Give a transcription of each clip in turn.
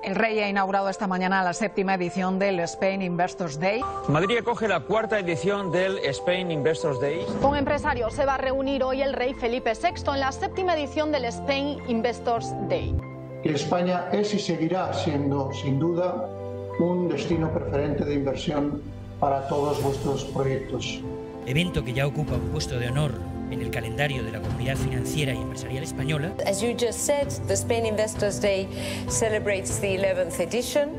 El rey ha inaugurado esta mañana la 7ª edición del Spain Investors Day. Madrid acoge la 4ª edición del Spain Investors Day. Con empresarios se va a reunir hoy el rey Felipe VI en la 7ª edición del Spain Investors Day. España es y seguirá siendo, sin duda, un destino preferente de inversión para todos vuestros proyectos. Evento que ya ocupa un puesto de honor en el calendario de la comunidad financiera y empresarial española. As you just said, the Spain Investors Day celebrates the 11th edition,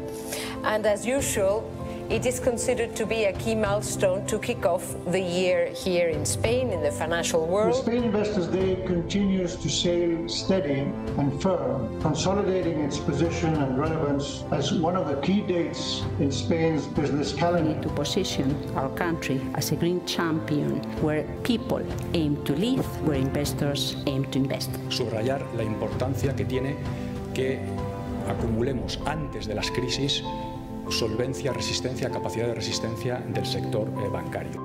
and as usual, it is considered to be a key milestone to kick off the year here in Spain, in the financial world. The Spain Investors Day continues to sail steady and firm, consolidating its position and relevance as one of the key dates in Spain's business calendar. To position our country as a green champion where people aim to live, where investors aim to invest. Subrayar la importancia que tiene que acumulemos antes de las crisis solvencia, resistencia, capacidad de resistencia del sector bancario.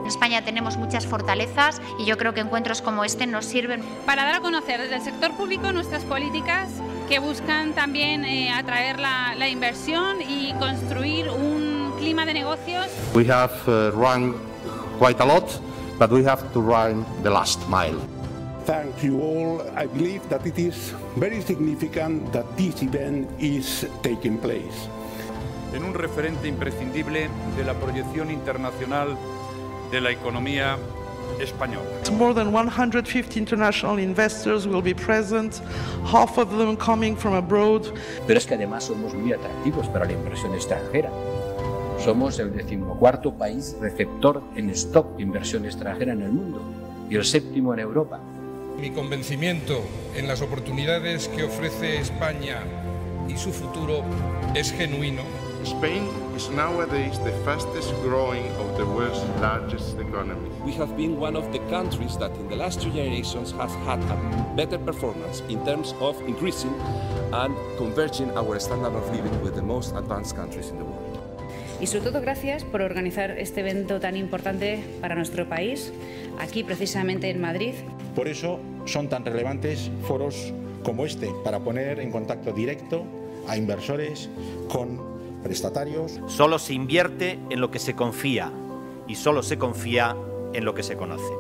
En España tenemos muchas fortalezas y yo creo que encuentros como este nos sirven para dar a conocer desde el sector público nuestras políticas que buscan también atraer la inversión y construir un clima de negocios. We have run quite a lot, but we have to run the last mile. Thank you all. I believe that it is very significant that this event is taking place. En un referente imprescindible de la proyección internacional de la economía española. More than 150 international investors will be present, half of them coming from abroad. Pero es que además somos muy atractivos para la inversión extranjera. Somos el 14º país receptor en stock de inversión extranjera en el mundo y el 7º en Europa. Mi convencimiento en las oportunidades que ofrece España y su futuro es genuino. Spain is nowadays the fastest growing of the world's largest economies. We have been one of the countries that in the last 2 generations has had a better performance in terms of increasing and converging our standard of living with the most advanced countries in the world. Y sobre todo gracias por organizar este evento tan importante para nuestro país, aquí precisamente en Madrid. Por eso son tan relevantes foros como este, para poner en contacto directo a inversores con prestatarios. Solo se invierte en lo que se confía y solo se confía en lo que se conoce.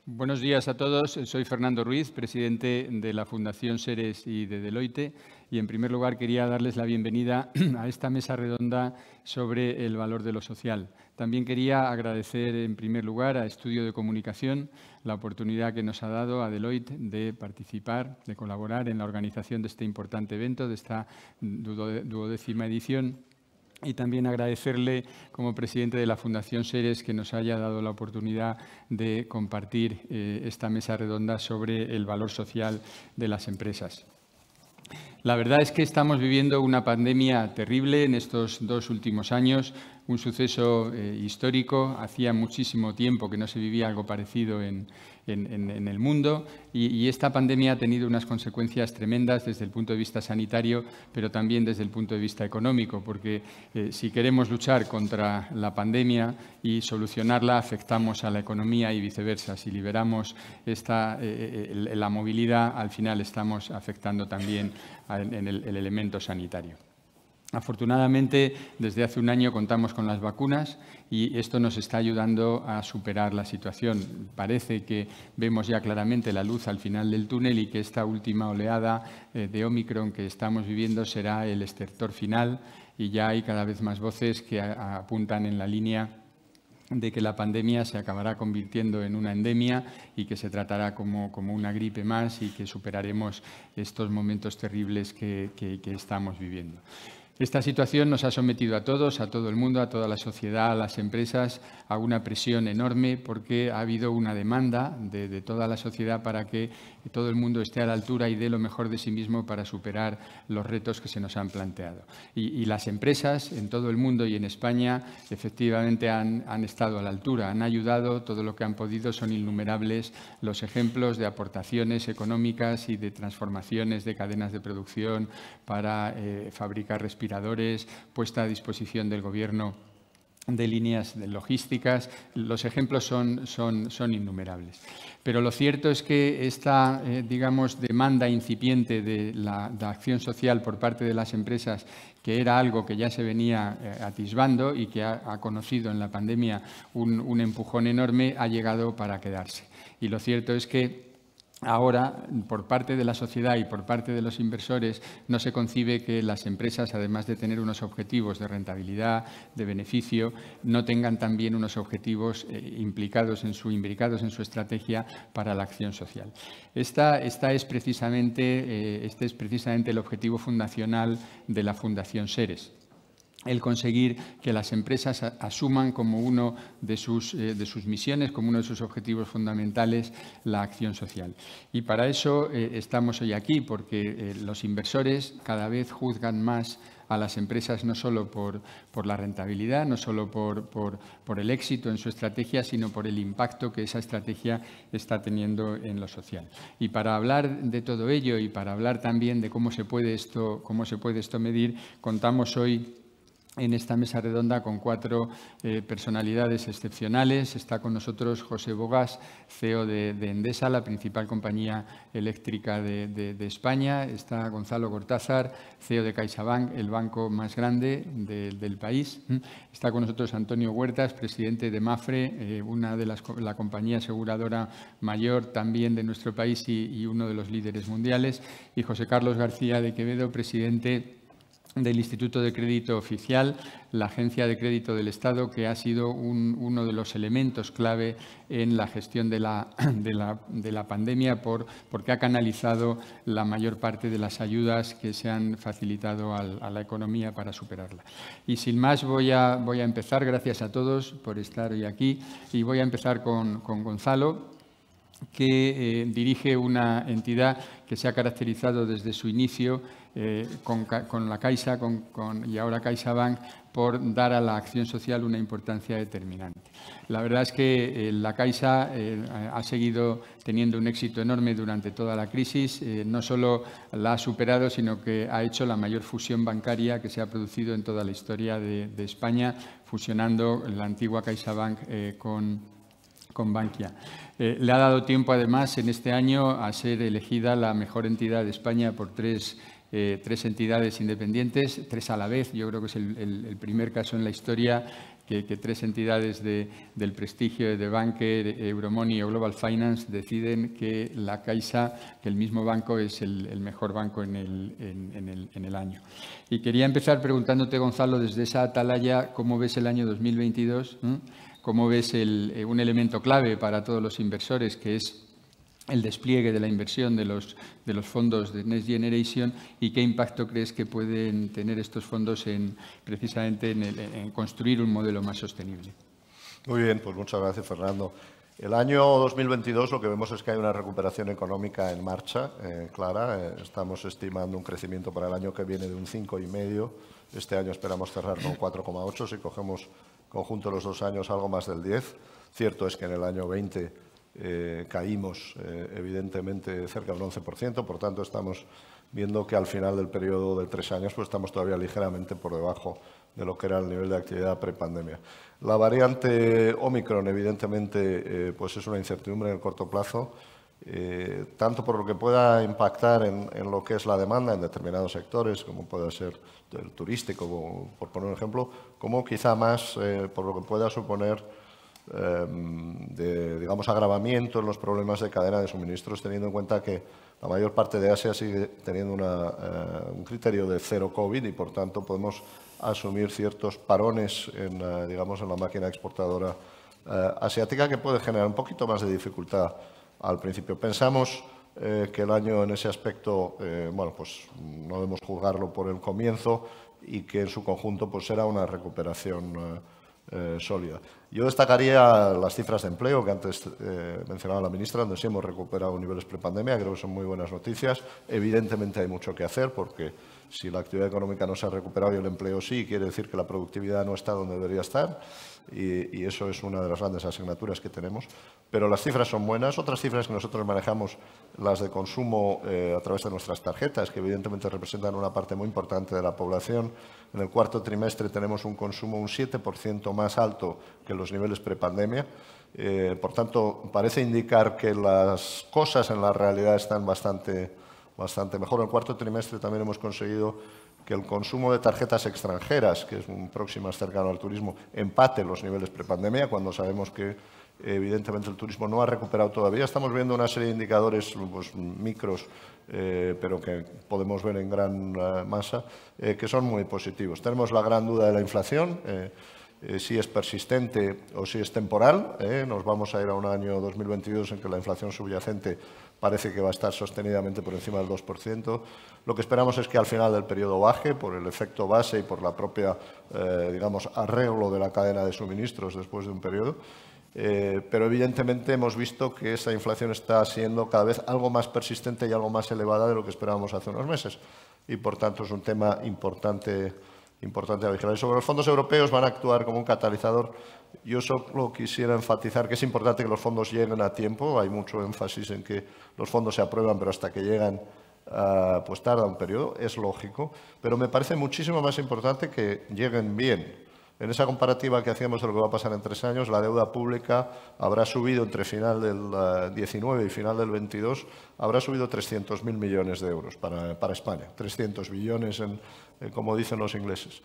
Buenos días a todos. Soy Fernando Ruiz, presidente de la Fundación Seres y de Deloitte. Y, en primer lugar, quería darles la bienvenida a esta mesa redonda sobre el valor de lo social. También quería agradecer, en primer lugar, a Estudio de Comunicación la oportunidad que nos ha dado a Deloitte de participar, de colaborar en la organización de este importante evento, de esta 12ª edición. Y también agradecerle, como presidente de la Fundación Seres, que nos haya dado la oportunidad de compartir esta mesa redonda sobre el valor social de las empresas. La verdad es que estamos viviendo una pandemia terrible en estos 2 últimos años, un suceso histórico. Hacía muchísimo tiempo que no se vivía algo parecido en el mundo y esta pandemia ha tenido unas consecuencias tremendas desde el punto de vista sanitario, pero también desde el punto de vista económico, porque si queremos luchar contra la pandemia y solucionarla, afectamos a la economía y viceversa. Si liberamos la movilidad, al final estamos afectando también en el elemento sanitario. Afortunadamente, desde hace un año contamos con las vacunas y esto nos está ayudando a superar la situación. Parece que vemos ya claramente la luz al final del túnel y que esta última oleada de Omicron que estamos viviendo será el estertor final, y ya hay cada vez más voces que apuntan en la línea de que la pandemia se acabará convirtiendo en una endemia y que se tratará como una gripe más y que superaremos estos momentos terribles que estamos viviendo. Esta situación nos ha sometido a todos, a todo el mundo, a toda la sociedad, a las empresas, a una presión enorme porque ha habido una demanda de toda la sociedad para que todo el mundo esté a la altura y dé lo mejor de sí mismo para superar los retos que se nos han planteado. Y las empresas en todo el mundo y en España efectivamente han estado a la altura, han ayudado todo lo que han podido. Son innumerables los ejemplos de aportaciones económicas y de transformaciones de cadenas de producción para fabricar respiradores respiradores, puesta a disposición del Gobierno de líneas de logísticas. Los ejemplos son innumerables. Pero lo cierto es que esta, digamos, demanda incipiente de la acción social por parte de las empresas, que era algo que ya se venía atisbando y que ha conocido en la pandemia un empujón enorme, ha llegado para quedarse. Y lo cierto es que ahora, por parte de la sociedad y por parte de los inversores, no se concibe que las empresas, además de tener unos objetivos de rentabilidad, de beneficio, no tengan también unos objetivos imbricados en su estrategia para la acción social. Este es precisamente el objetivo fundacional de la Fundación SERES. El conseguir que las empresas asuman como uno de sus misiones, como uno de sus objetivos fundamentales, la acción social. Y para eso estamos hoy aquí, porque los inversores cada vez juzgan más a las empresas no solo por la rentabilidad, no solo por el éxito en su estrategia, sino por el impacto que esa estrategia está teniendo en lo social. Y para hablar de todo ello y para hablar también de cómo se puede esto medir, contamos hoy en esta mesa redonda con 4 personalidades excepcionales. Está con nosotros José Bogas, CEO de Endesa, la principal compañía eléctrica de España. Está Gonzalo Cortázar, CEO de CaixaBank, el banco más grande del país. Está con nosotros Antonio Huertas, presidente de Mapfre, una de la compañía aseguradora mayor también de nuestro país y uno de los líderes mundiales. Y José Carlos García de Quevedo, presidente del Instituto de Crédito Oficial, la agencia de crédito del Estado, que ha sido uno de los elementos clave en la gestión de la pandemia porque ha canalizado la mayor parte de las ayudas que se han facilitado a la economía para superarla. Y sin más voy a empezar, gracias a todos por estar hoy aquí, y voy a empezar con Gonzalo, que dirige una entidad que se ha caracterizado desde su inicio con la Caixa y ahora CaixaBank por dar a la acción social una importancia determinante. La verdad es que la Caixa ha seguido teniendo un éxito enorme durante toda la crisis. No solo la ha superado, sino que ha hecho la mayor fusión bancaria que se ha producido en toda la historia de España, fusionando la antigua CaixaBank con Bankia. Le ha dado tiempo, además, en este año a ser elegida la mejor entidad de España por tres entidades independientes, 3 a la vez. Yo creo que es el primer caso en la historia que 3 entidades del prestigio de Banker, Euromoney o Global Finance deciden que la Caixa, que el mismo banco, es el mejor banco en el año. Y quería empezar preguntándote, Gonzalo, desde esa atalaya, ¿cómo ves el año 2022? ¿Cómo ves un elemento clave para todos los inversores, que es el despliegue de la inversión de los fondos de Next Generation, y qué impacto crees que pueden tener estos fondos precisamente en construir un modelo más sostenible? Muy bien, pues muchas gracias, Fernando. El año 2022 lo que vemos es que hay una recuperación económica en marcha, clara. Estamos estimando un crecimiento para el año que viene de un 5,5. Este año esperamos cerrar con 4,8. Si cogemos conjunto los 2 años, algo más del 10. Cierto es que en el año 20 caímos evidentemente cerca del 11%, por tanto estamos viendo que al final del periodo de 3 años pues estamos todavía ligeramente por debajo de lo que era el nivel de actividad prepandemia. La variante Omicron evidentemente pues es una incertidumbre en el corto plazo, tanto por lo que pueda impactar en lo que es la demanda en determinados sectores, como puede ser el turístico, por poner un ejemplo, como quizá más por lo que pueda suponer digamos, agravamiento en los problemas de cadena de suministros, teniendo en cuenta que la mayor parte de Asia sigue teniendo un criterio de cero COVID y, por tanto, podemos asumir ciertos parones digamos, en la máquina exportadora asiática, que puede generar un poquito más de dificultad al principio. Pensamos que el año en ese aspecto, bueno, pues no debemos juzgarlo por el comienzo y que en su conjunto pues será una recuperación sólida. Yo destacaría las cifras de empleo que antes mencionaba la ministra, donde sí hemos recuperado niveles prepandemia. Creo que son muy buenas noticias. Evidentemente hay mucho que hacer porque Si la actividad económica no se ha recuperado y el empleo sí, quiere decir que la productividad no está donde debería estar y eso es una de las grandes asignaturas que tenemos. Pero las cifras son buenas. Otras cifras que nosotros manejamos, las de consumo a través de nuestras tarjetas, que evidentemente representan una parte muy importante de la población. En el cuarto trimestre tenemos un consumo un 7% más alto que los niveles prepandemia. Por tanto, parece indicar que las cosas en la realidad están bastante mejor. En el cuarto trimestre también hemos conseguido que el consumo de tarjetas extranjeras, que es un próximo más cercano al turismo, empate los niveles prepandemia, cuando sabemos que evidentemente el turismo no ha recuperado todavía. Estamos viendo una serie de indicadores pues, micros, pero que podemos ver en gran masa, que son muy positivos. Tenemos la gran duda de la inflación, si es persistente o si es temporal. Nos vamos a ir a un año 2022 en que la inflación subyacente parece que va a estar sostenidamente por encima del 2%. Lo que esperamos es que al final del periodo baje por el efecto base y por la propia, digamos, arreglo de la cadena de suministros después de un periodo. Pero evidentemente hemos visto que esa inflación está siendo cada vez algo más persistente y algo más elevada de lo que esperábamos hace unos meses. Y por tanto es un tema importante a vigilar. Y sobre los fondos europeos, van a actuar como un catalizador. Yo solo quisiera enfatizar que es importante que los fondos lleguen a tiempo. Hay mucho énfasis en que los fondos se aprueban, pero hasta que llegan pues tarda un periodo. Es lógico, pero me parece muchísimo más importante que lleguen bien. En esa comparativa que hacíamos de lo que va a pasar en 3 años, la deuda pública habrá subido entre final del 19 y final del 22, habrá subido 300.000 millones de euros para España. 300 billones, como dicen los ingleses.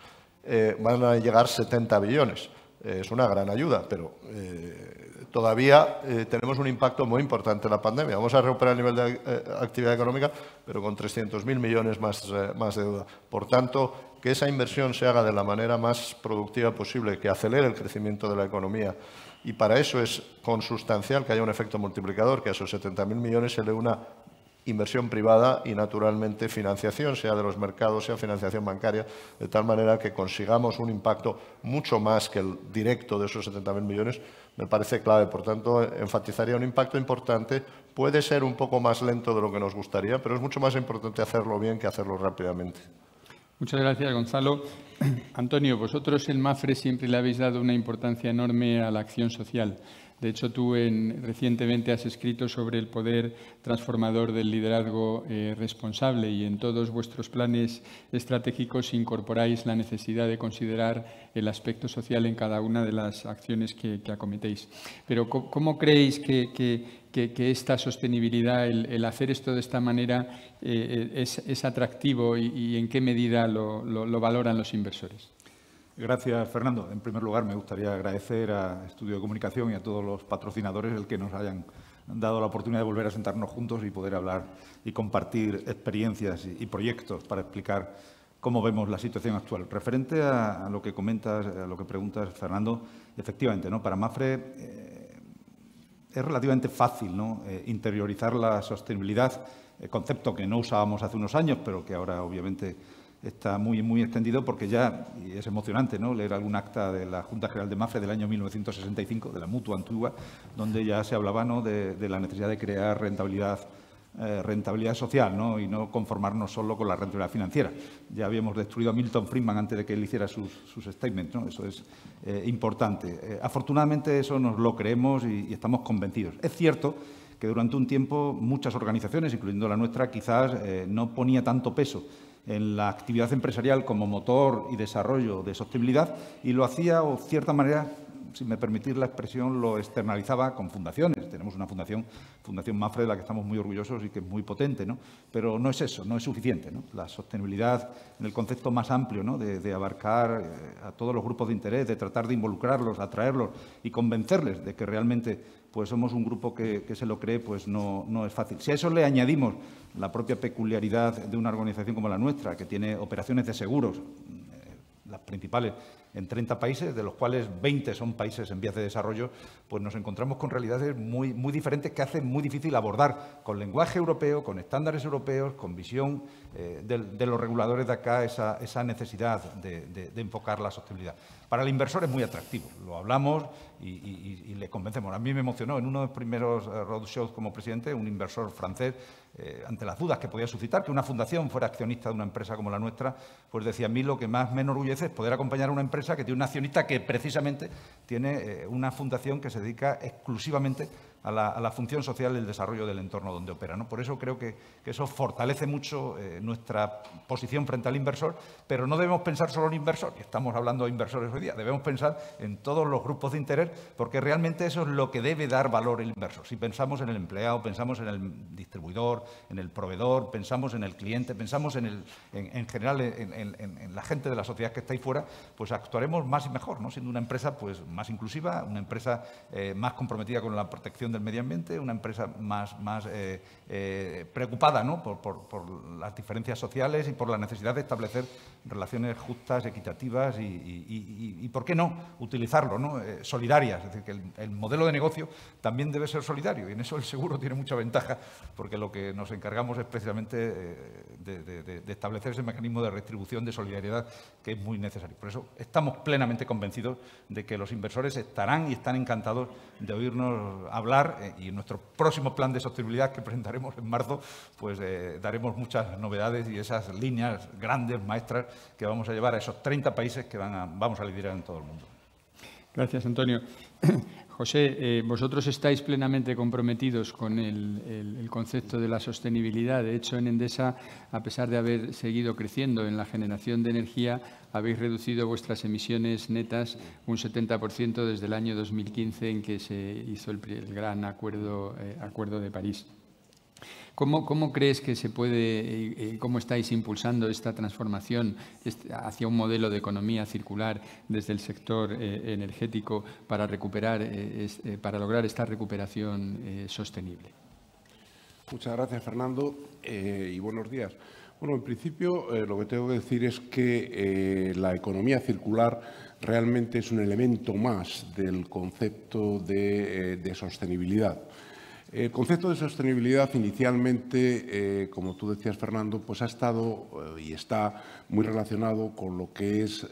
Van a llegar 70 billones. Es una gran ayuda, pero todavía tenemos un impacto muy importante en la pandemia. Vamos a recuperar el nivel de actividad económica, pero con 300.000 millones más de deuda. Por tanto, que esa inversión se haga de la manera más productiva posible, que acelere el crecimiento de la economía. Y para eso es consustancial que haya un efecto multiplicador, que a esos 70.000 millones se le una inversión privada y, naturalmente, financiación, sea de los mercados, sea financiación bancaria, de tal manera que consigamos un impacto mucho más que el directo de esos 70.000 millones, me parece clave. Por tanto, enfatizaría un impacto importante. Puede ser un poco más lento de lo que nos gustaría, pero es mucho más importante hacerlo bien que hacerlo rápidamente. Muchas gracias, Gonzalo. Antonio, vosotros en MAFRE siempre le habéis dado una importancia enorme a la acción social. De hecho, tú recientemente has escrito sobre el poder transformador del liderazgo responsable y en todos vuestros planes estratégicos incorporáis la necesidad de considerar el aspecto social en cada una de las acciones que acometéis. Pero ¿cómo creéis que esta sostenibilidad, el hacer esto de esta manera, es atractivo y en qué medida lo valoran los inversores? Gracias, Fernando. En primer lugar, me gustaría agradecer a Estudio de Comunicación y a todos los patrocinadores el que nos hayan dado la oportunidad de volver a sentarnos juntos y poder hablar y compartir experiencias y proyectos para explicar cómo vemos la situación actual. Referente a lo que comentas, a lo que preguntas, Fernando, efectivamente, ¿no? Para MAFRE es relativamente fácil, ¿no? Interiorizar la sostenibilidad, concepto que no usábamos hace unos años, pero que ahora obviamente está muy extendido, porque ya, y es emocionante, ¿no?, leer algún acta de la Junta General de MAFRE del año 1965, de la mutua antigua, donde ya se hablaba, ¿no?, de la necesidad de crear rentabilidad social, ¿no?, y no conformarnos solo con la rentabilidad financiera. Ya habíamos destruido a Milton Friedman antes de que él hiciera sus statements, ¿no? Eso es importante. Afortunadamente eso nos lo creemos y estamos convencidos. Es cierto que durante un tiempo muchas organizaciones, incluyendo la nuestra, quizás no ponía tanto peso en la actividad empresarial como motor y desarrollo de sostenibilidad, y lo hacía, o de cierta manera, si me permitís la expresión, lo externalizaba con fundaciones. Tenemos una fundación MAFRE, de la que estamos muy orgullosos y que es muy potente, ¿no? Pero no es eso, no es suficiente, ¿no? La sostenibilidad, en el concepto más amplio, ¿no?, de abarcar a todos los grupos de interés, de tratar de involucrarlos, atraerlos y convencerles de que realmente pues somos un grupo que se lo cree, pues no es fácil. Si a eso le añadimos la propia peculiaridad de una organización como la nuestra, que tiene operaciones de seguros, las principales en 30 países, de los cuales 20 son países en vías de desarrollo, pues nos encontramos con realidades muy diferentes que hacen muy difícil abordar con lenguaje europeo, con estándares europeos, con visión de los reguladores de acá esa necesidad de enfocar la sostenibilidad. Para el inversor es muy atractivo, lo hablamos y le convencemos. A mí me emocionó en uno de los primeros roadshows como presidente, un inversor francés, ante las dudas que podía suscitar que una fundación fuera accionista de una empresa como la nuestra, pues decía: a mí lo que más me enorgullece es poder acompañar a una empresa que tiene un accionista que precisamente tiene una fundación que se dedica exclusivamente a la función social y el desarrollo del entorno donde opera, ¿no? Por eso creo que eso fortalece mucho nuestra posición frente al inversor, pero no debemos pensar solo en inversor, y estamos hablando de inversores hoy día, debemos pensar en todos los grupos de interés, porque realmente eso es lo que debe dar valor el inversor. Si pensamos en el empleado, pensamos en el distribuidor, en el proveedor, pensamos en el cliente, pensamos en general en la gente de la sociedad que está ahí fuera, pues actuaremos más y mejor, ¿no? Siendo una empresa pues más inclusiva, una empresa más comprometida con la protección del medio ambiente, una empresa más preocupada, ¿no? por las diferencias sociales y por la necesidad de establecer relaciones justas, equitativas y ¿por qué no?, utilizarlo, ¿no? Solidarias. Es decir, que el modelo de negocio también debe ser solidario, y en eso el seguro tiene mucha ventaja, porque lo que nos encargamos es precisamente de establecer ese mecanismo de retribución, de solidaridad, que es muy necesario. Por eso estamos plenamente convencidos de que los inversores estarán y están encantados de oírnos hablar, y en nuestro próximo plan de sostenibilidad que presentaremos en marzo, pues daremos muchas novedades y esas líneas grandes, maestras, que vamos a llevar a esos 30 países que vamos a liderar en todo el mundo. Gracias, Antonio. José, vosotros estáis plenamente comprometidos con el concepto de la sostenibilidad. De hecho, en Endesa, a pesar de haber seguido creciendo en la generación de energía, habéis reducido vuestras emisiones netas un 70% desde el año 2015, en que se hizo el gran acuerdo de París. ¿Cómo crees que se puede, cómo estáis impulsando esta transformación hacia un modelo de economía circular desde el sector energético para lograr esta recuperación sostenible? Muchas gracias, Fernando, y buenos días. Bueno, en principio lo que tengo que decir es que la economía circular realmente es un elemento más del concepto de sostenibilidad. El concepto de sostenibilidad inicialmente, como tú decías, Fernando, pues ha estado y está muy relacionado con lo que es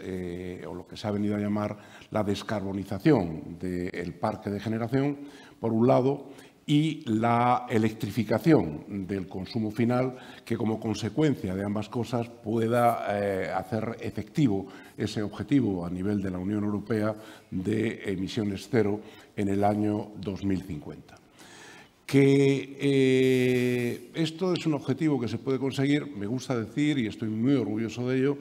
o lo que se ha venido a llamar la descarbonización del parque de generación, por un lado, y la electrificación del consumo final, que como consecuencia de ambas cosas pueda hacer efectivo ese objetivo a nivel de la Unión Europea de emisiones cero en el año 2050. Que esto es un objetivo que se puede conseguir, me gusta decir, y estoy muy orgulloso de ello,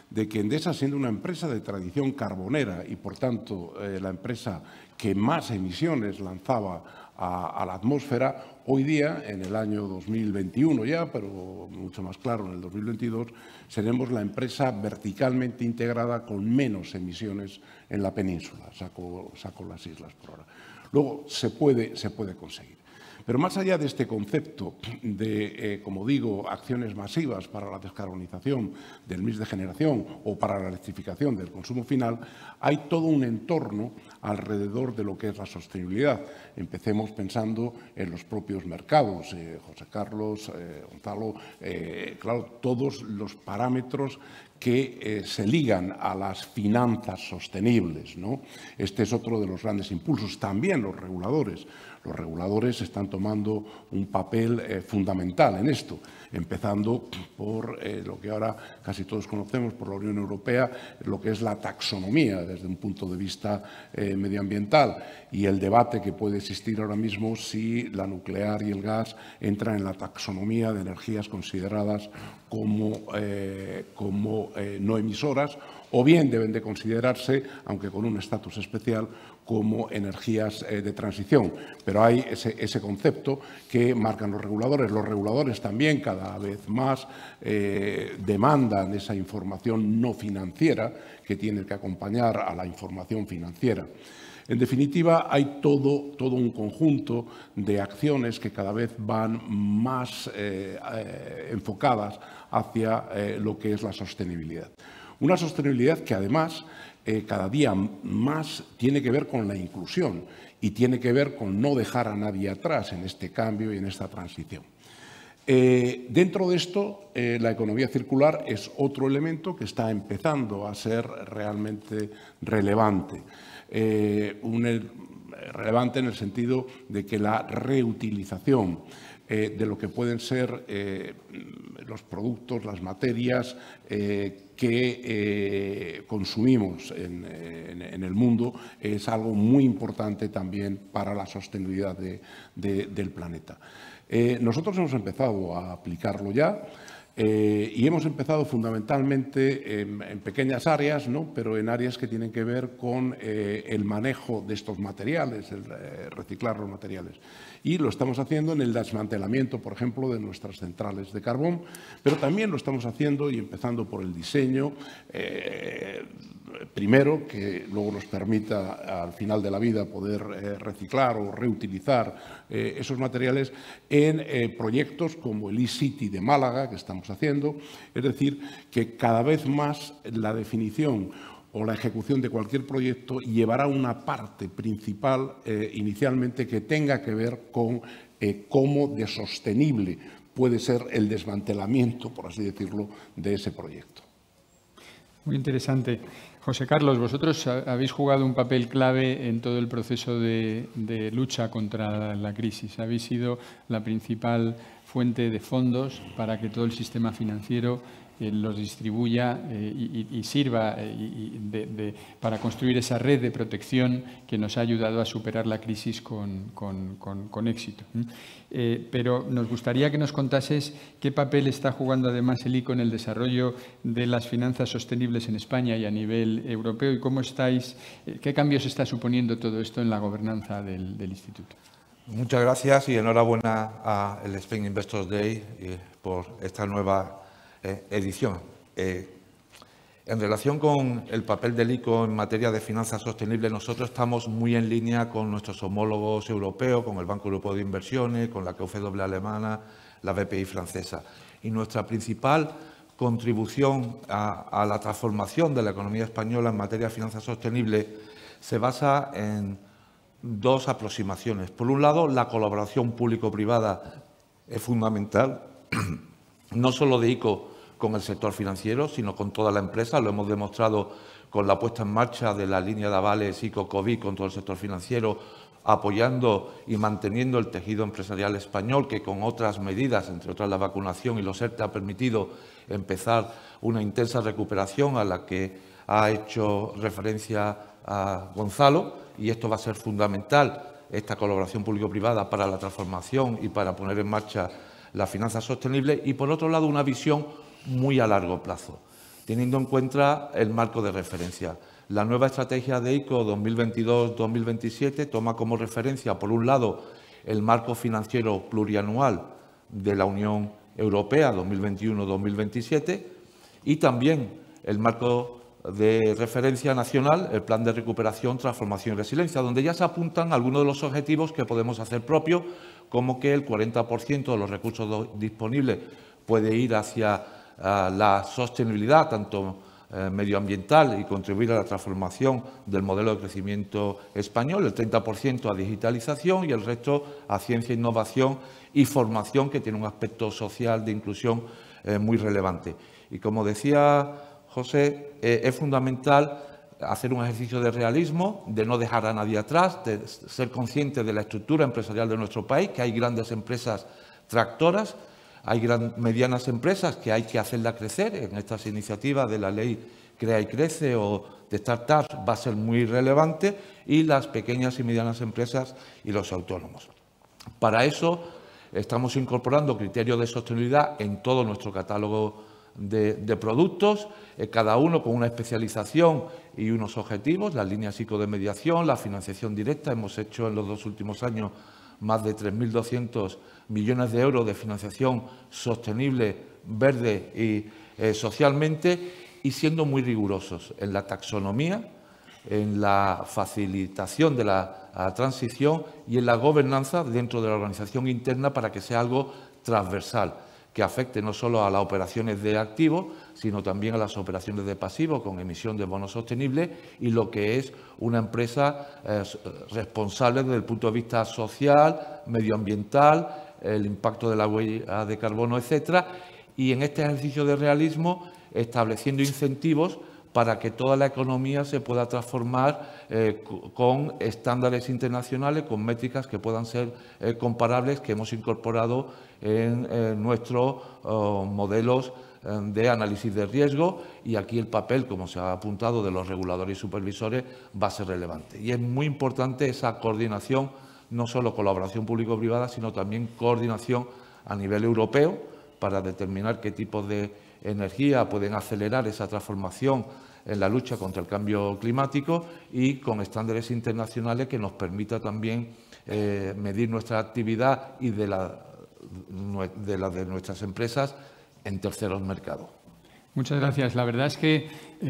de que Endesa, siendo una empresa de tradición carbonera y, por tanto, la empresa que más emisiones lanzaba a la atmósfera, hoy día, en el año 2021 ya, pero mucho más claro en el 2022, seremos la empresa verticalmente integrada con menos emisiones en la península. Saco las islas por ahora. Luego, se puede conseguir. Pero más allá de este concepto de, como digo, acciones masivas para la descarbonización del mix de generación o para la electrificación del consumo final, hay todo un entorno alrededor de lo que es la sostenibilidad. Empecemos pensando en los propios mercados. José Carlos, Gonzalo, claro, todos los parámetros que se ligan a las finanzas sostenibles, ¿no? Este es otro de los grandes impulsos. También los reguladores. Los reguladores están tomando un papel fundamental en esto, empezando por lo que ahora casi todos conocemos por la Unión Europea, lo que es la taxonomía desde un punto de vista medioambiental, y el debate que puede existir ahora mismo si la nuclear y el gas entran en la taxonomía de energías consideradas como no emisoras, o bien deben de considerarse, aunque con un estatus especial, como energías de transición. Pero hay ese concepto que marcan los reguladores. Los reguladores también cada vez más demandan esa información no financiera que tiene que acompañar a la información financiera. En definitiva, hay todo un conjunto de acciones que cada vez van más enfocadas hacia lo que es la sostenibilidad. Una sostenibilidad que además cada día más tiene que ver con la inclusión y tiene que ver con no dejar a nadie atrás en este cambio y en esta transición. Dentro de esto, la economía circular es otro elemento que está empezando a ser realmente relevante. Relevante en el sentido de que la reutilización de lo que pueden ser los productos, las materias que consumimos en el mundo es algo muy importante también para la sostenibilidad del planeta. Nosotros hemos empezado a aplicarlo ya y hemos empezado fundamentalmente en pequeñas áreas, ¿no? Pero en áreas que tienen que ver con el manejo de estos materiales, el reciclar los materiales. Y lo estamos haciendo en el desmantelamiento, por ejemplo, de nuestras centrales de carbón, pero también lo estamos haciendo y empezando por el diseño, primero, que luego nos permita al final de la vida poder reciclar o reutilizar esos materiales en proyectos como el eCity de Málaga, que estamos haciendo. Es decir, que cada vez más la definición o la ejecución de cualquier proyecto llevará una parte principal inicialmente que tenga que ver con cómo de sostenible puede ser el desmantelamiento, por así decirlo, de ese proyecto. Muy interesante. José Carlos, vosotros habéis jugado un papel clave en todo el proceso de lucha contra la crisis. Habéis sido la principal fuente de fondos para que todo el sistema financiero los distribuya y sirva para construir esa red de protección que nos ha ayudado a superar la crisis con éxito. Pero nos gustaría que nos contases qué papel está jugando además el ICO en el desarrollo de las finanzas sostenibles en España y a nivel europeo y qué cambios está suponiendo todo esto en la gobernanza del Instituto. Muchas gracias y enhorabuena al Spain Investors Day por esta nueva edición. En relación con el papel del ICO en materia de finanzas sostenibles, nosotros estamos muy en línea con nuestros homólogos europeos, con el Banco Europeo de Inversiones, con la KfW alemana, la BPI francesa. Y nuestra principal contribución a la transformación de la economía española en materia de finanzas sostenibles se basa en dos aproximaciones. Por un lado, la colaboración público-privada es fundamental, no solo de ICO con el sector financiero, sino con toda la empresa. Lo hemos demostrado con la puesta en marcha de la línea de avales ICO-COVID con todo el sector financiero, apoyando y manteniendo el tejido empresarial español, que con otras medidas, entre otras la vacunación y los ERTE, ha permitido empezar una intensa recuperación a la que ha hecho referencia a Gonzalo, y esto va a ser fundamental, esta colaboración público-privada para la transformación y para poner en marcha las finanzas sostenibles. Y, por otro lado, una visión muy a largo plazo, teniendo en cuenta el marco de referencia. La nueva estrategia de ICO 2022-2027 toma como referencia, por un lado, el marco financiero plurianual de la Unión Europea 2021-2027 y también el marco de referencia nacional, el Plan de Recuperación, Transformación y Resiliencia, donde ya se apuntan algunos de los objetivos que podemos hacer propios, como que el 40% de los recursos disponibles puede ir hacia la sostenibilidad, tanto medioambiental, y contribuir a la transformación del modelo de crecimiento español, el 30% a digitalización y el resto a ciencia, innovación y formación, que tiene un aspecto social de inclusión muy relevante. Y como decía José, es fundamental hacer un ejercicio de realismo, de no dejar a nadie atrás, de ser consciente de la estructura empresarial de nuestro país, que hay grandes empresas tractoras, hay medianas empresas que hay que hacerlas crecer. En estas iniciativas de la ley Crea y Crece o de startups va a ser muy relevante, y las pequeñas y medianas empresas y los autónomos. Para eso estamos incorporando criterios de sostenibilidad en todo nuestro catálogo de productos, cada uno con una especialización y unos objetivos, las líneas ICO de mediación, la financiación directa. Hemos hecho en los 2 últimos años más de 3.200 millones de euros de financiación sostenible, verde y socialmente, y siendo muy rigurosos en la taxonomía, en la facilitación de la transición y en la gobernanza dentro de la organización interna, para que sea algo transversal, que afecte no solo a las operaciones de activos, sino también a las operaciones de pasivos con emisión de bonos sostenibles y lo que es una empresa responsable desde el punto de vista social, medioambiental, el impacto de la huella de carbono, etcétera. Y en este ejercicio de realismo, estableciendo incentivos para que toda la economía se pueda transformar con estándares internacionales, con métricas que puedan ser comparables, que hemos incorporado en nuestros modelos de análisis de riesgo, y aquí el papel, como se ha apuntado, de los reguladores y supervisores va a ser relevante. Y es muy importante esa coordinación, no solo colaboración público-privada, sino también coordinación a nivel europeo para determinar qué tipos de energía pueden acelerar esa transformación en la lucha contra el cambio climático y con estándares internacionales que nos permita también medir nuestra actividad y de nuestras empresas en terceros mercados. Muchas gracias. La verdad es que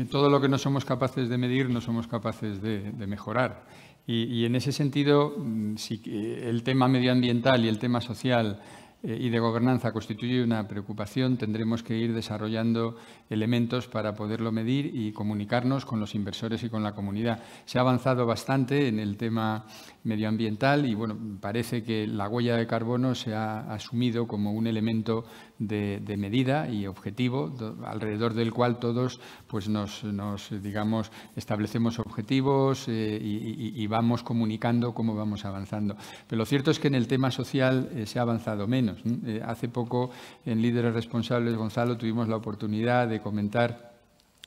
todo lo que no somos capaces de medir no somos capaces de mejorar. Y en ese sentido, si el tema medioambiental y el tema social y de gobernanza constituye una preocupación, tendremos que ir desarrollando elementos para poderlo medir y comunicarnos con los inversores y con la comunidad. Se ha avanzado bastante en el tema medioambiental y bueno, parece que la huella de carbono se ha asumido como un elemento de medida y objetivo alrededor del cual todos pues nos digamos, establecemos objetivos y vamos comunicando cómo vamos avanzando. Pero lo cierto es que en el tema social se ha avanzado menos. Hace poco en Líderes Responsables, Gonzalo, tuvimos la oportunidad de comentar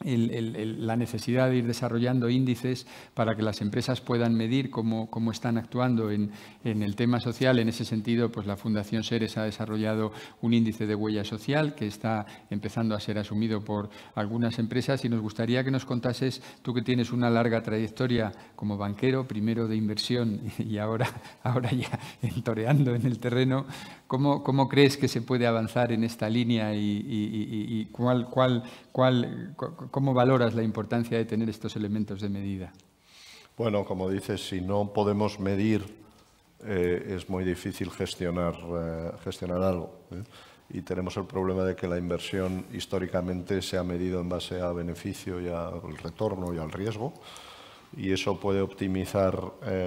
la necesidad de ir desarrollando índices para que las empresas puedan medir cómo están actuando en el tema social. En ese sentido, pues la Fundación Seres ha desarrollado un índice de huella social que está empezando a ser asumido por algunas empresas y nos gustaría que nos contases, tú que tienes una larga trayectoria como banquero, primero de inversión y ahora ya toreando en el terreno, ¿cómo crees que se puede avanzar en esta línea y cómo valoras la importancia de tener estos elementos de medida? Bueno, como dices, si no podemos medir, es muy difícil gestionar algo. Y tenemos el problema de que la inversión históricamente se ha medido en base a beneficio y al retorno y al riesgo. Y eso puede optimizar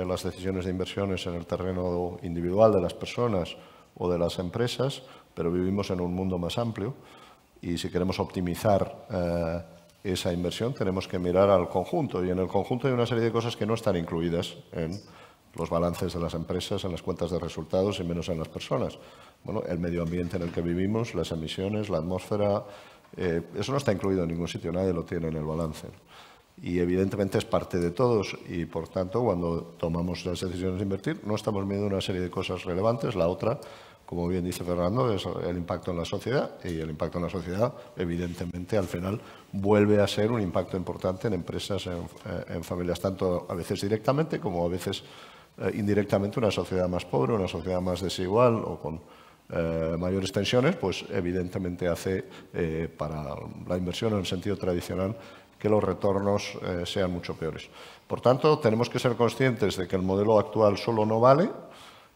las decisiones de inversiones en el terreno individual de las personas o de las empresas, pero vivimos en un mundo más amplio y si queremos optimizar esa inversión tenemos que mirar al conjunto y en el conjunto hay una serie de cosas que no están incluidas en los balances de las empresas, en las cuentas de resultados y menos en las personas. Bueno, el medio ambiente en el que vivimos, las emisiones, la atmósfera, eso no está incluido en ningún sitio, nadie lo tiene en el balance. Y evidentemente es parte de todos y por tanto cuando tomamos las decisiones de invertir no estamos midiendo una serie de cosas relevantes. La otra, como bien dice Fernando, es el impacto en la sociedad y el impacto en la sociedad evidentemente al final vuelve a ser un impacto importante en empresas, en familias, tanto a veces directamente como a veces indirectamente. Una sociedad más pobre, una sociedad más desigual o con mayores tensiones, pues evidentemente hace para la inversión en el sentido tradicional que los retornos sean mucho peores. Por tanto, tenemos que ser conscientes de que el modelo actual solo no vale,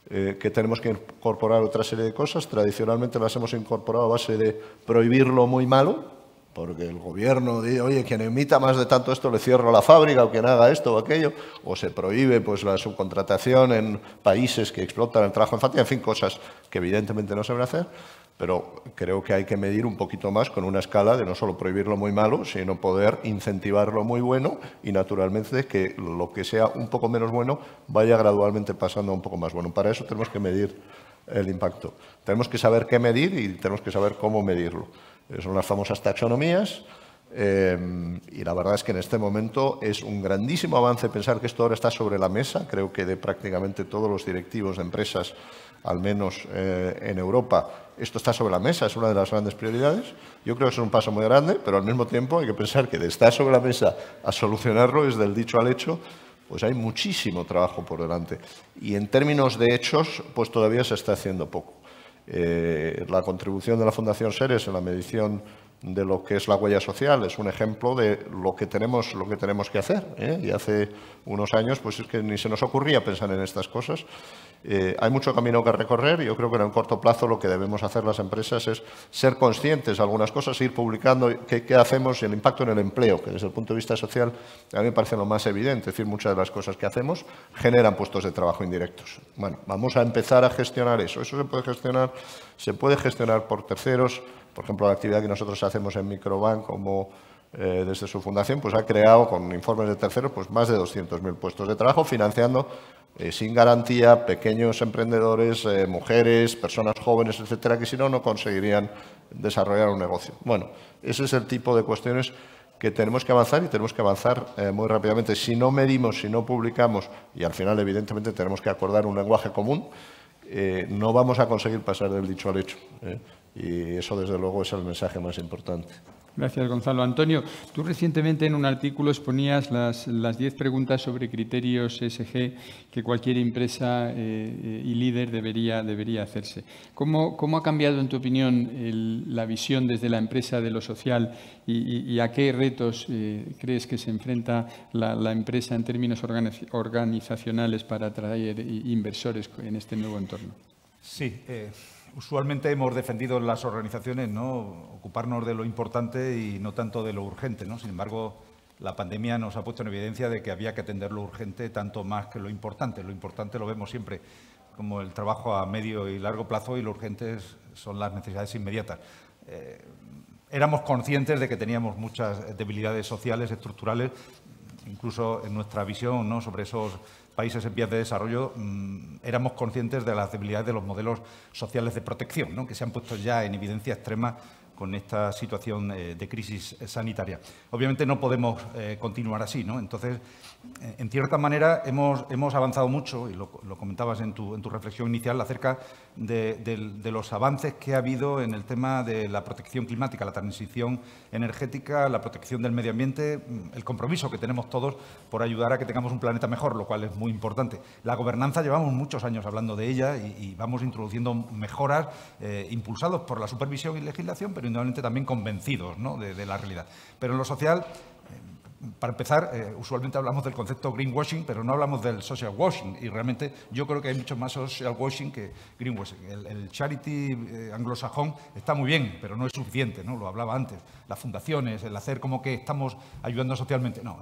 que tenemos que incorporar otra serie de cosas. Tradicionalmente las hemos incorporado a base de prohibir lo muy malo, porque el gobierno dice, oye, quien emita más de tanto esto le cierro la fábrica, o quien haga esto o aquello, o se prohíbe pues la subcontratación en países que explotan el trabajo infantil, en fin, cosas que evidentemente no se van a hacer. Pero creo que hay que medir un poquito más con una escala de no solo prohibir lo muy malo, sino poder incentivar lo muy bueno y, naturalmente, que lo que sea un poco menos bueno vaya gradualmente pasando a un poco más bueno. Para eso tenemos que medir el impacto. Tenemos que saber qué medir y tenemos que saber cómo medirlo. Son las famosas taxonomías y la verdad es que en este momento es un grandísimo avance pensar que esto ahora está sobre la mesa. Creo que de prácticamente todos los directivos de empresas, al menos en Europa, esto está sobre la mesa, es una de las grandes prioridades. Yo creo que es un paso muy grande, pero al mismo tiempo hay que pensar que de estar sobre la mesa a solucionarlo, es del dicho al hecho, pues hay muchísimo trabajo por delante. Y en términos de hechos, pues todavía se está haciendo poco. La contribución de la Fundación Seres en la medición de lo que es la huella social, es un ejemplo de lo que tenemos que hacer, ¿eh? Y hace unos años pues es que ni se nos ocurría pensar en estas cosas. Hay mucho camino que recorrer y yo creo que en el corto plazo lo que debemos hacer las empresas es ser conscientes de algunas cosas, ir publicando qué hacemos y el impacto en el empleo, que desde el punto de vista social a mí me parece lo más evidente, es decir, muchas de las cosas que hacemos generan puestos de trabajo indirectos. Bueno, vamos a empezar a gestionar eso. Eso se puede gestionar por terceros. Por ejemplo, la actividad que nosotros hacemos en Microbank, como desde su fundación, pues ha creado con informes de terceros pues más de 200.000 puestos de trabajo, financiando sin garantía pequeños emprendedores, mujeres, personas jóvenes, etcétera, que si no, no conseguirían desarrollar un negocio. Bueno, ese es el tipo de cuestiones que tenemos que avanzar y tenemos que avanzar muy rápidamente. Si no medimos, si no publicamos y al final, evidentemente, tenemos que acordar un lenguaje común, no vamos a conseguir pasar del dicho al hecho. Y eso, desde luego, es el mensaje más importante. Gracias, Gonzalo. Antonio, tú recientemente en un artículo exponías las 10 preguntas sobre criterios ESG que cualquier empresa y líder debería hacerse. ¿Cómo ha cambiado, en tu opinión, la visión desde la empresa de lo social y a qué retos crees que se enfrenta la empresa en términos organizacionales para atraer inversores en este nuevo entorno? Sí. Usualmente hemos defendido en las organizaciones, ¿no?, ocuparnos de lo importante y no tanto de lo urgente, ¿no? Sin embargo, la pandemia nos ha puesto en evidencia de que había que atender lo urgente tanto más que lo importante. Lo importante lo vemos siempre como el trabajo a medio y largo plazo y lo urgente son las necesidades inmediatas. Éramos conscientes de que teníamos muchas debilidades sociales, estructurales, incluso en nuestra visión, ¿no?, sobre esos países en vías de desarrollo, éramos conscientes de las debilidades de los modelos sociales de protección, ¿no?, que se han puesto ya en evidencia extrema con esta situación de crisis sanitaria. Obviamente no podemos continuar así, ¿no? Entonces, en cierta manera, hemos avanzado mucho, y lo comentabas en tu reflexión inicial, acerca de los avances que ha habido en el tema de la protección climática, la transición energética, la protección del medio ambiente, el compromiso que tenemos todos por ayudar a que tengamos un planeta mejor, lo cual es muy importante. La gobernanza, llevamos muchos años hablando de ella y vamos introduciendo mejoras impulsados por la supervisión y legislación, pero indudablemente también convencidos, ¿no?, de la realidad. Pero en lo social, para empezar, usualmente hablamos del concepto greenwashing, pero no hablamos del social washing. Y realmente yo creo que hay mucho más social washing que greenwashing. El charity anglosajón está muy bien, pero no es suficiente, ¿no? Lo hablaba antes. Las fundaciones, el hacer como que estamos ayudando socialmente. No,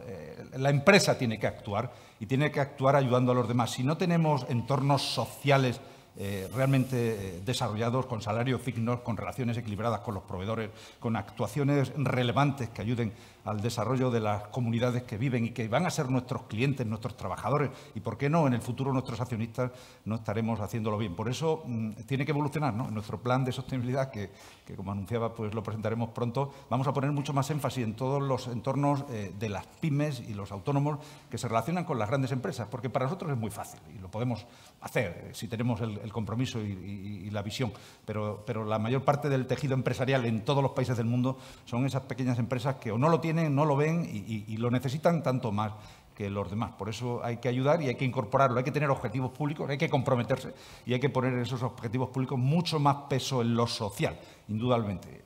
la empresa tiene que actuar y tiene que actuar ayudando a los demás. Si no tenemos entornos sociales realmente desarrollados, con salarios dignos, con relaciones equilibradas con los proveedores, con actuaciones relevantes que ayuden al desarrollo de las comunidades que viven y que van a ser nuestros clientes, nuestros trabajadores y, ¿por qué no?, en el futuro nuestros accionistas, no estaremos haciéndolo bien. Por eso tiene que evolucionar, ¿no? En nuestro plan de sostenibilidad, que como anunciaba, pues lo presentaremos pronto, vamos a poner mucho más énfasis en todos los entornos de las pymes y los autónomos que se relacionan con las grandes empresas, porque para nosotros es muy fácil y lo podemos hacer si tenemos el compromiso y la visión, pero la mayor parte del tejido empresarial en todos los países del mundo son esas pequeñas empresas que o no lo tienen, no lo ven y lo necesitan tanto más que los demás. Por eso hay que ayudar y hay que incorporarlo, hay que tener objetivos públicos, hay que comprometerse y hay que poner en esos objetivos públicos mucho más peso en lo social, indudablemente.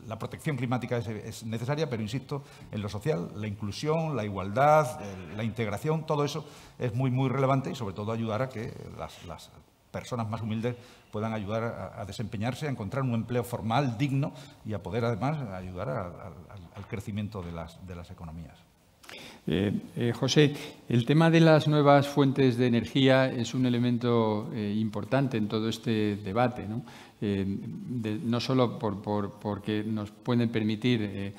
La protección climática es necesaria, pero insisto, en lo social, la inclusión, la igualdad, la integración, todo eso es muy, muy relevante y sobre todo ayudar a que las personas más humildes puedan ayudar a desempeñarse, a encontrar un empleo formal, digno y a poder además ayudar al crecimiento de las economías. José, el tema de las nuevas fuentes de energía es un elemento importante en todo este debate, ¿no? No solo porque nos pueden permitir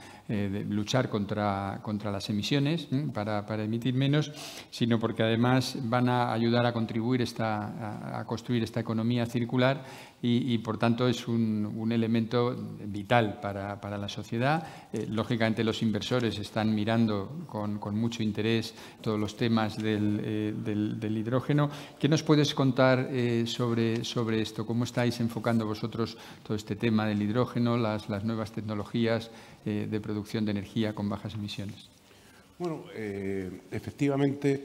luchar contra las emisiones para emitir menos, sino porque además van a ayudar a contribuir a construir esta economía circular y por tanto es un elemento vital para la sociedad. Lógicamente los inversores están mirando con mucho interés todos los temas del hidrógeno. ¿Qué nos puedes contar sobre esto? ¿Cómo estáis enfocando vosotros todo este tema del hidrógeno, las nuevas tecnologías de producción de energía con bajas emisiones? Bueno, efectivamente,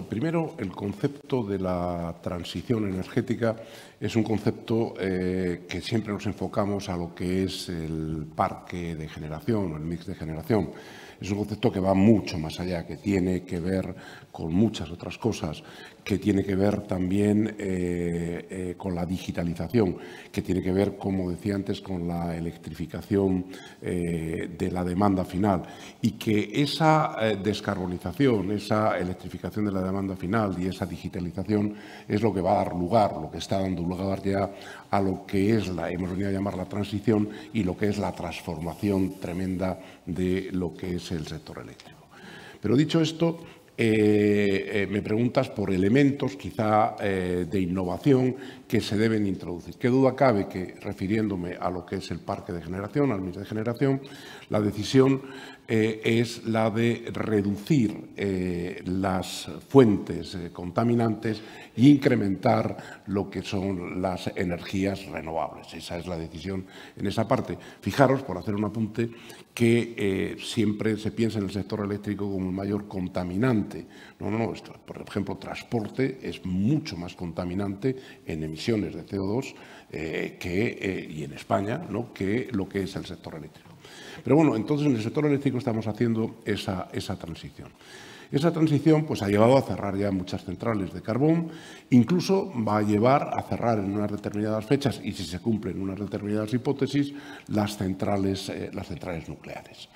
primero el concepto de la transición energética es un concepto que siempre nos enfocamos a lo que es el parque de generación o el mix de generación. Es un concepto que va mucho más allá, que tiene que ver con muchas otras cosas, que tiene que ver también con la digitalización, que tiene que ver, como decía antes, con la electrificación de la demanda final, y que esa descarbonización, esa electrificación de la demanda final y esa digitalización es lo que va a dar lugar, lo que está dando lugar ya a lo que es hemos venido a llamar la transición y lo que es la transformación tremenda de lo que es el sector eléctrico. Pero dicho esto, me preguntas por elementos quizá de innovación que se deben introducir. Qué duda cabe que, refiriéndome a lo que es el parque de generación, al mix de generación, la decisión es la de reducir las fuentes contaminantes e incrementar lo que son las energías renovables. Esa es la decisión en esa parte. Fijaros, por hacer un apunte, que siempre se piensa en el sector eléctrico como el mayor contaminante. No, por ejemplo, transporte es mucho más contaminante en emisiones de CO2 y en España, ¿no?, que lo que es el sector eléctrico. Pero bueno, entonces en el sector eléctrico estamos haciendo esa transición. Esa transición pues, ha llevado a cerrar ya muchas centrales de carbón, incluso va a llevar a cerrar en unas determinadas fechas, y si se cumplen unas determinadas hipótesis, las centrales nucleares.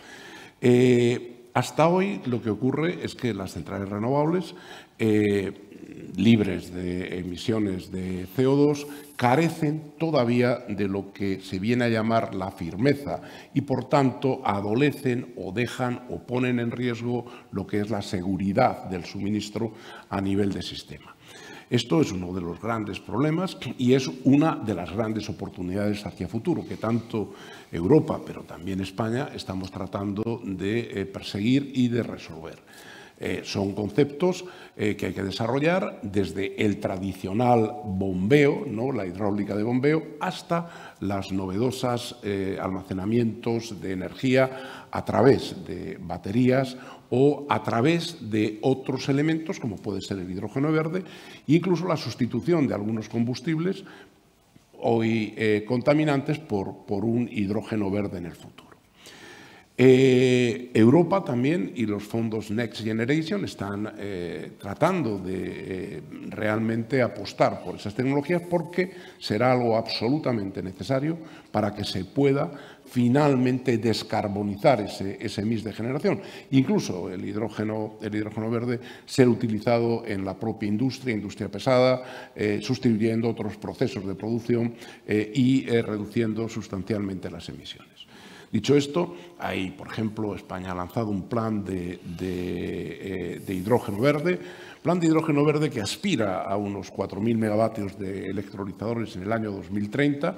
Hasta hoy lo que ocurre es que las centrales renovables, libres de emisiones de CO2, carecen todavía de lo que se viene a llamar la firmeza y, por tanto, adolecen o dejan o ponen en riesgo lo que es la seguridad del suministro a nivel de sistema. Esto es uno de los grandes problemas y es una de las grandes oportunidades hacia futuro que tanto Europa, pero también España, estamos tratando de perseguir y de resolver. Son conceptos que hay que desarrollar desde el tradicional bombeo, ¿no?, la hidráulica de bombeo, hasta las novedosas almacenamientos de energía a través de baterías o a través de otros elementos, como puede ser el hidrógeno verde, e incluso la sustitución de algunos combustibles hoy contaminantes por un hidrógeno verde en el futuro. Europa también y los fondos Next Generation están tratando de realmente apostar por esas tecnologías porque será algo absolutamente necesario para que se pueda finalmente descarbonizar ese mix de generación. Incluso el hidrógeno verde ser utilizado en la propia industria pesada, sustituyendo otros procesos de producción y reduciendo sustancialmente las emisiones. Dicho esto, hay, por ejemplo, España ha lanzado un plan de hidrógeno verde, que aspira a unos 4.000 megavatios de electrolizadores en el año 2030,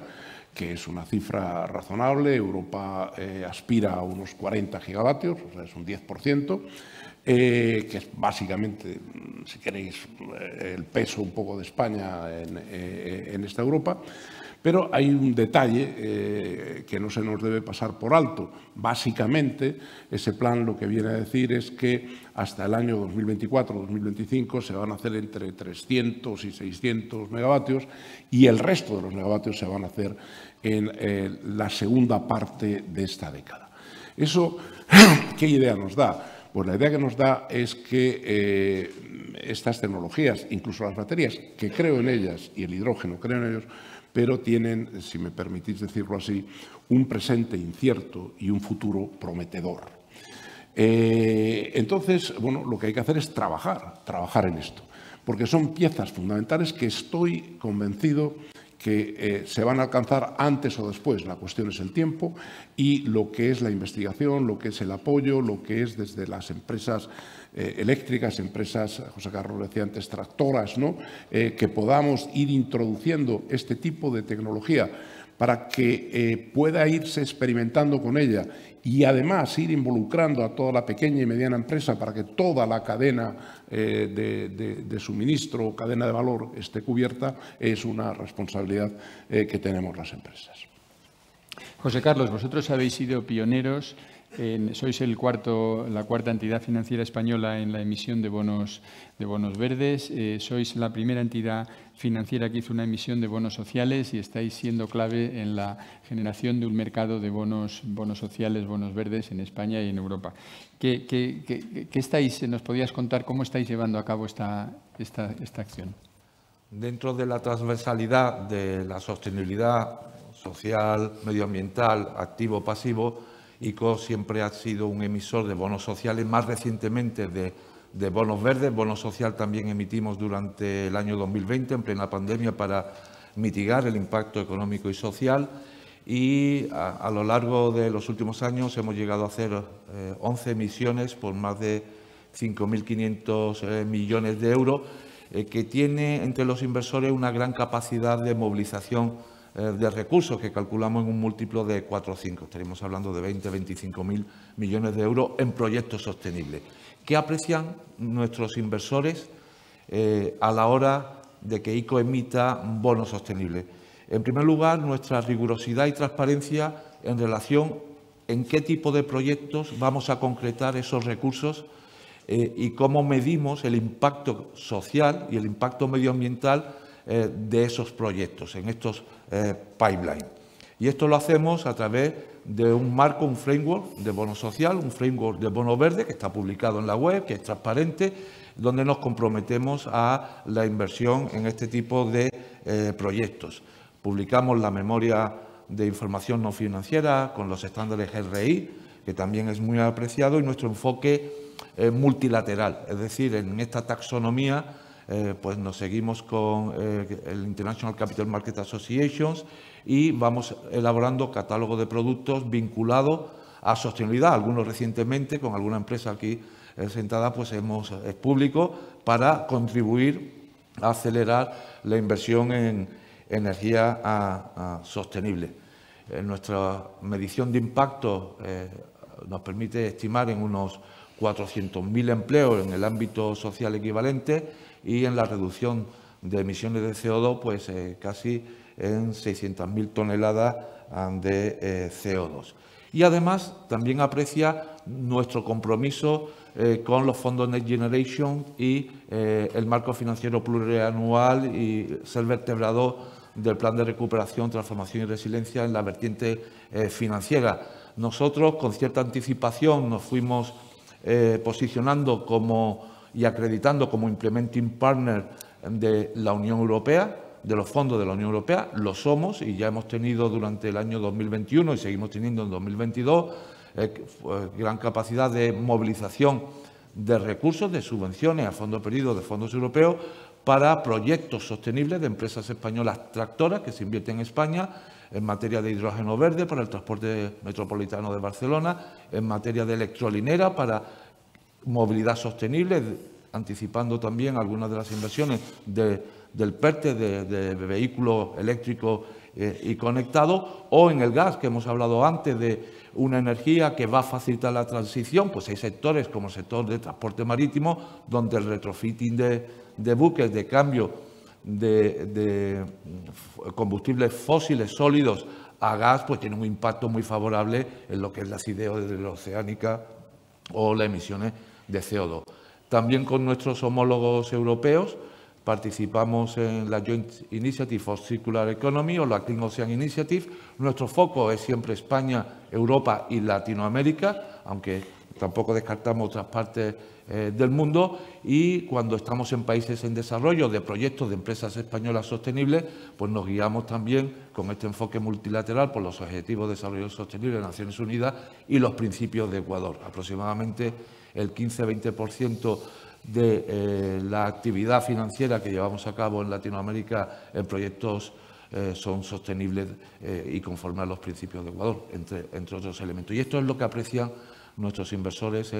que es una cifra razonable. Europa aspira a unos 40 gigavatios, o sea, es un 10%, que es básicamente, si queréis, el peso un poco de España en esta Europa. Pero hay un detalle que no se nos debe pasar por alto. Básicamente, ese plan lo que viene a decir es que hasta el año 2024-2025 se van a hacer entre 300 y 600 megavatios y el resto de los megavatios se van a hacer en la segunda parte de esta década. ¿Eso qué idea nos da? Pues la idea que nos da es que estas tecnologías, incluso las baterías, que creo en ellas, y el hidrógeno, creo en ellos, pero tienen, si me permitís decirlo así, un presente incierto y un futuro prometedor. Entonces, bueno, lo que hay que hacer es trabajar en esto, porque son piezas fundamentales que estoy convencido que se van a alcanzar antes o después. La cuestión es el tiempo y lo que es la investigación, lo que es el apoyo, lo que es desde las empresas eléctricas, empresas, José Carlos decía antes, tractoras, ¿no?, que podamos ir introduciendo este tipo de tecnología para que pueda irse experimentando con ella y además ir involucrando a toda la pequeña y mediana empresa para que toda la cadena de suministro o cadena de valor esté cubierta, es una responsabilidad que tenemos las empresas. José Carlos, vosotros habéis sido pioneros Sois la cuarta entidad financiera española en la emisión de bonos verdes. Sois la primera entidad financiera que hizo una emisión de bonos sociales y estáis siendo clave en la generación de un mercado de bonos sociales, bonos verdes en España y en Europa. ¿Nos podías contar cómo estáis llevando a cabo esta acción? Dentro de la transversalidad de la sostenibilidad social, medioambiental, activo-pasivo, ICO siempre ha sido un emisor de bonos sociales, más recientemente de bonos verdes. Bonos social también emitimos durante el año 2020, en plena pandemia, para mitigar el impacto económico y social. Y a lo largo de los últimos años hemos llegado a hacer 11 emisiones por más de 5.500 millones de euros, que tiene entre los inversores una gran capacidad de movilización de recursos, que calculamos en un múltiplo de 4 o 5. Estaríamos hablando de 20.000 a 25.000 millones de euros en proyectos sostenibles. ¿Qué aprecian nuestros inversores a la hora de que ICO emita bonos sostenibles? En primer lugar, nuestra rigurosidad y transparencia en relación en qué tipo de proyectos vamos a concretar esos recursos y cómo medimos el impacto social y el impacto medioambiental de esos proyectos, en estos pipelines. Y esto lo hacemos a través de un marco, un framework de bono social, un framework de bono verde que está publicado en la web, que es transparente, donde nos comprometemos a la inversión en este tipo de proyectos. Publicamos la memoria de información no financiera con los estándares GRI, que también es muy apreciado, y nuestro enfoque multilateral, es decir, en esta taxonomía pues nos seguimos con el International Capital Market Associations y vamos elaborando catálogo de productos vinculados a sostenibilidad. Algunos recientemente, con alguna empresa aquí sentada, pues es público, para contribuir a acelerar la inversión en energía sostenible. Nuestra medición de impacto nos permite estimar en unos 400.000 empleos en el ámbito social equivalente y en la reducción de emisiones de CO2, pues casi en 600.000 toneladas de CO2. Y además también aprecia nuestro compromiso con los fondos Next Generation y el marco financiero plurianual y ser vertebrador del plan de recuperación, transformación y resiliencia en la vertiente financiera. Nosotros, con cierta anticipación, nos fuimos posicionando y acreditando como implementing partner de la Unión Europea, de los fondos de la Unión Europea. Lo somos y ya hemos tenido durante el año 2021 y seguimos teniendo en 2022 gran capacidad de movilización de recursos, de subvenciones a fondo perdido de fondos europeos para proyectos sostenibles de empresas españolas tractoras que se invierten en España en materia de hidrógeno verde para el transporte metropolitano de Barcelona, en materia de electrolinera para movilidad sostenible, anticipando también algunas de las inversiones del PERTE, de vehículos eléctricos y conectados, o en el gas, que hemos hablado antes, de una energía que va a facilitar la transición. Pues hay sectores como el sector de transporte marítimo, donde el retrofitting de buques, de cambio de combustibles fósiles sólidos a gas, pues tiene un impacto muy favorable en lo que es la acidez de la oceánica o las emisiones de CO2. También con nuestros homólogos europeos participamos en la Joint Initiative for Circular Economy o la Clean Ocean Initiative. Nuestro foco es siempre España, Europa y Latinoamérica, aunque tampoco descartamos otras partes del mundo, y cuando estamos en países en desarrollo de proyectos de empresas españolas sostenibles, pues nos guiamos también con este enfoque multilateral por los Objetivos de Desarrollo Sostenible de Naciones Unidas y los principios de Ecuador. Aproximadamente el 15-20% de la actividad financiera que llevamos a cabo en Latinoamérica en proyectos son sostenibles y conforme a los principios de Ecuador, entre otros elementos. Y esto es lo que aprecian nuestros inversores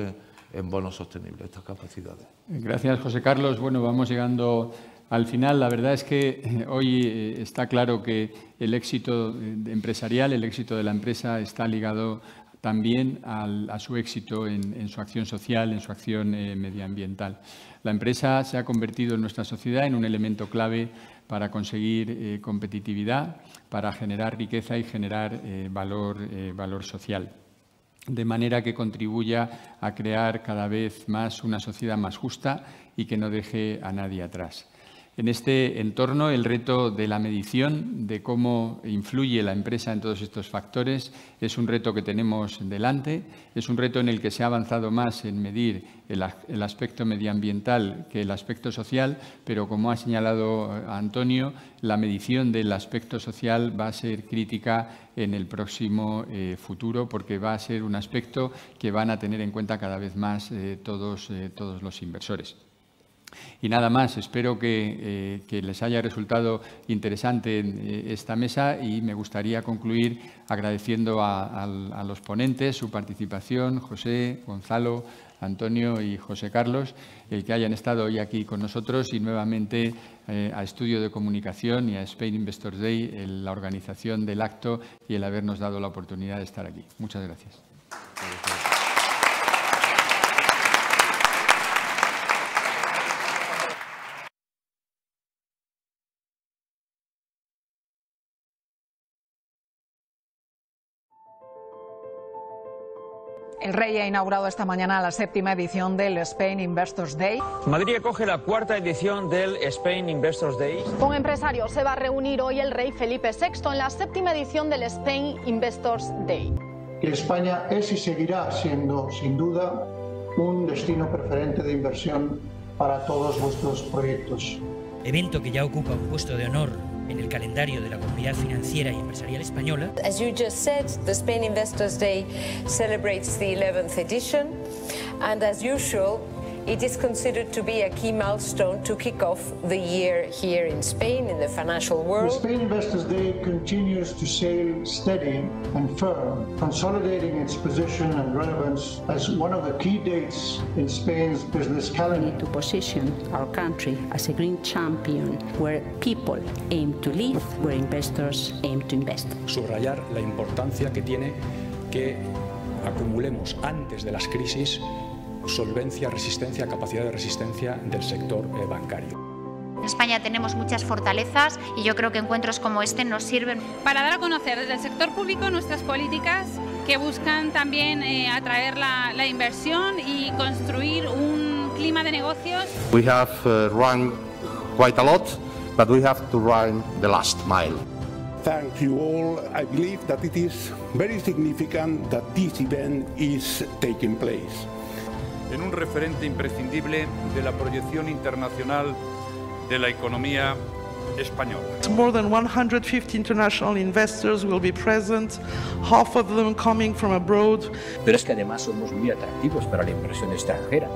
en bonos sostenibles, estas capacidades. Gracias, José Carlos. Bueno, vamos llegando al final. La verdad es que hoy está claro que el éxito empresarial, el éxito de la empresa está ligado también a su éxito en su acción social, en su acción medioambiental. La empresa se ha convertido en nuestra sociedad en un elemento clave para conseguir competitividad, para generar riqueza y generar valor social. de manera que contribuya a crear cada vez más una sociedad más justa y que no deje a nadie atrás. En este entorno, el reto de la medición, de cómo influye la empresa en todos estos factores, es un reto que tenemos delante, es un reto en el que se ha avanzado más en medir el aspecto medioambiental que el aspecto social, pero como ha señalado Antonio, la medición del aspecto social va a ser crítica en el próximo futuro, porque va a ser un aspecto que van a tener en cuenta cada vez más todos los inversores. Y nada más, espero que les haya resultado interesante esta mesa y me gustaría concluir agradeciendo a los ponentes su participación, José, Gonzalo, Antonio y José Carlos, el que hayan estado hoy aquí con nosotros y nuevamente a Estudio de Comunicación y a Spain Investors Day la organización del acto y el habernos dado la oportunidad de estar aquí. Muchas gracias. El Rey ha inaugurado esta mañana la 7ª edición del Spain Investors Day. Madrid acoge la 4ª edición del Spain Investors Day. Con empresarios se va a reunir hoy el rey Felipe VI en la 7ª edición del Spain Investors Day. Que España es y seguirá siendo, sin duda, un destino preferente de inversión para todos vuestros proyectos. Evento que ya ocupa un puesto de honor en el calendario de la comunidad financiera y empresarial española. As you just said, the Spain Investors Day celebrates the 11th edition, and as usual, it is considered to be a key milestone to kick off the year here in Spain, in the financial world. The Spain Investors Day continues to sail steady and firm, consolidating its position and relevance as one of the key dates in Spain's business calendar. We need to position our country as a green champion where people aim to live, where investors aim to invest. Subrayar la importancia que tiene que acumulemos antes de las crisis solvencia, resistencia, capacidad de resistencia del sector bancario. En España tenemos muchas fortalezas y yo creo que encuentros como este nos sirven para dar a conocer desde el sector público nuestras políticas que buscan también atraer la inversión y construir un clima de negocios. We have run quite a lot, but we have to run the last mile. Thank you all. I believe that it is very significant that this event is taking place. En un referente imprescindible de la proyección internacional de la economía española. More than 150 international investors will be present, half of them coming from abroad. Pero es que además somos muy atractivos para la inversión extranjera.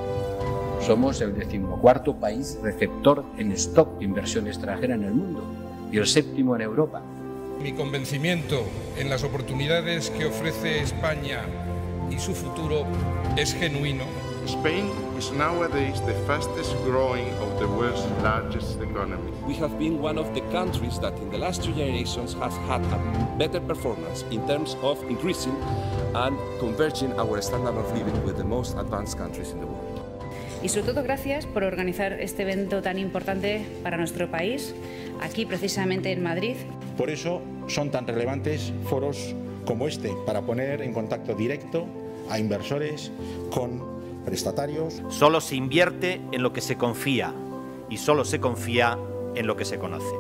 Somos el 14º país receptor en stock de inversión extranjera en el mundo y el 7º en Europa. Mi convencimiento en las oportunidades que ofrece España y su futuro es genuino. Spain is nowadays the fastest growing of the world's largest economies. We have been one of the countries that in the last 2 generations has had a better performance in terms of increasing and converging our standard of living with the most advanced countries in the world. Y sobre todo gracias por organizar este evento tan importante para nuestro país, aquí precisamente en Madrid. Por eso son tan relevantes foros como este, para poner en contacto directo a inversores con prestatarios. Solo se invierte en lo que se confía y solo se confía en lo que se conoce.